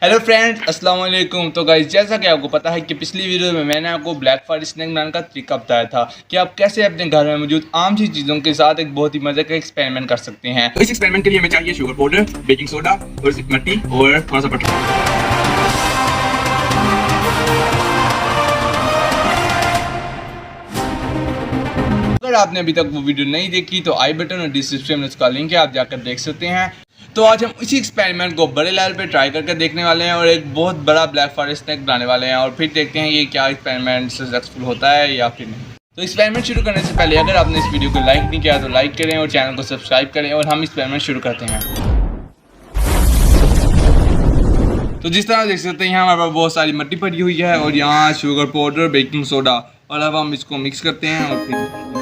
Hello friends, अस्सलाम वालेकुम। तो गाइस, जैसा कि आपको पता है कि पिछली वीडियो में मैंने आपको ब्लैक फॉरेस्ट स्नैक बनाने का तरीका बताया था कि आप कैसे अपने घर में मौजूद आम सी चीज़ों के साथ एक बहुत ही मजे का एक्सपेरिमेंट कर सकते हैं। तो इस एक्सपेरिमेंट के लिए हमें चाहिए शुगर पाउडर, बेकिंग सोडा और मिट्टी और थोड़ा सा बटर। अगर आपने अभी तक वो वीडियो नहीं देखी तो आई बटन और डिस्क्रिप्शन में उसका लिंक है, आप जाकर देख सकते हैं। तो आज हम इसी एक्सपेरिमेंट को बड़े लेवल पे ट्राई करके देखने वाले हैं और एक बहुत बड़ा ब्लैक फॉरेस्ट स्नैक बनाने वाले हैं और फिर देखते हैं ये क्या एक्सपेरिमेंट सक्सेसफुल होता है या फिर नहीं। तो एक्सपेरिमेंट शुरू करने से पहले अगर आपने इस वीडियो को लाइक नहीं किया तो लाइक करें और चैनल को सब्सक्राइब करें और हम एक्सपेरिमेंट शुरू करते हैं। तो जिस तरह देख सकते हैं हमारे पास बहुत सारी मिट्टी पड़ी हुई है और यहाँ शुगर पाउडर, बेकिंग सोडा, और अब हम इसको मिक्स करते हैं और फिर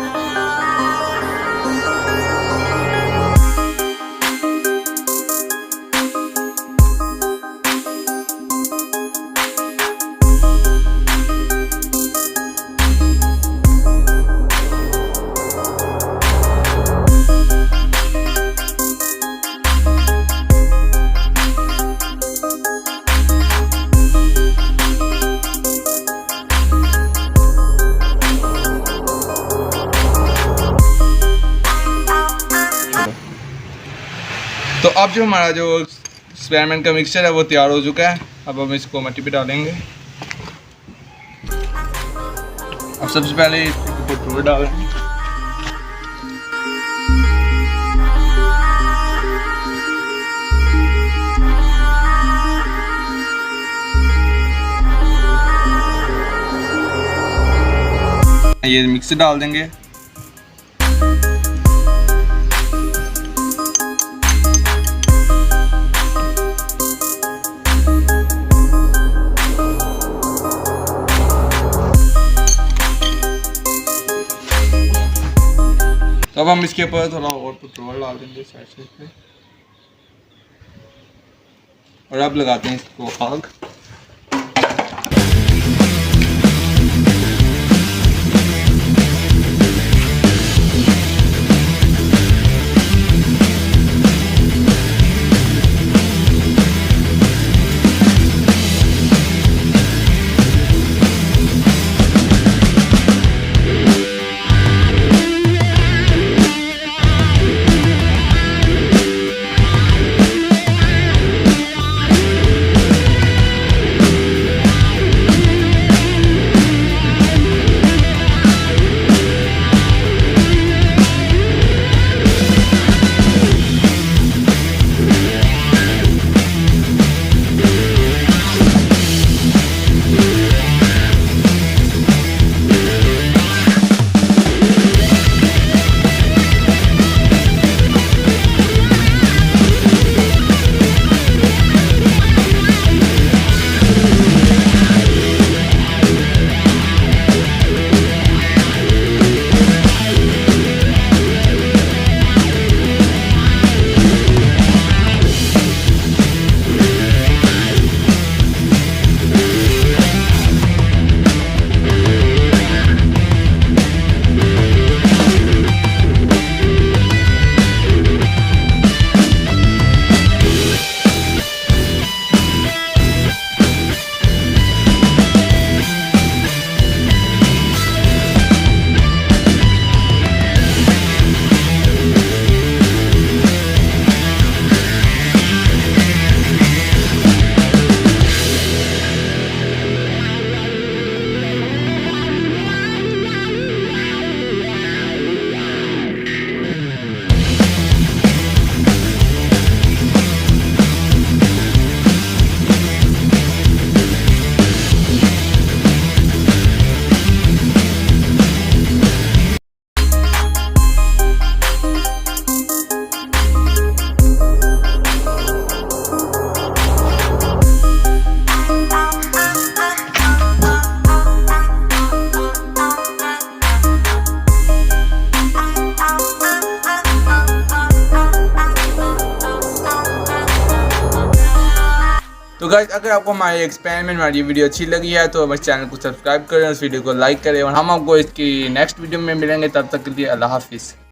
तो अब जो हमारा जो एक्सपेरिमेंट का मिक्सचर है वो तैयार हो चुका है। अब हम इसको मिट्टी पे डालेंगे। अब सबसे पहले इसके ऊपर फ्लोर डालेंगे। ये मिक्सर डाल देंगे। तो अब हम इसके ऊपर थोड़ा और पेट्रोल डाल देंगे साइड से पे और अब लगाते हैं इसको आग। तो गाइस, अगर आपको हमारी एक्सपेरिमेंट हमारी वीडियो अच्छी लगी है तो हमारे चैनल को सब्सक्राइब करें, उस वीडियो को लाइक करें और हम आपको इसकी नेक्स्ट वीडियो में मिलेंगे। तब तक के लिए अल्लाह हाफिज़।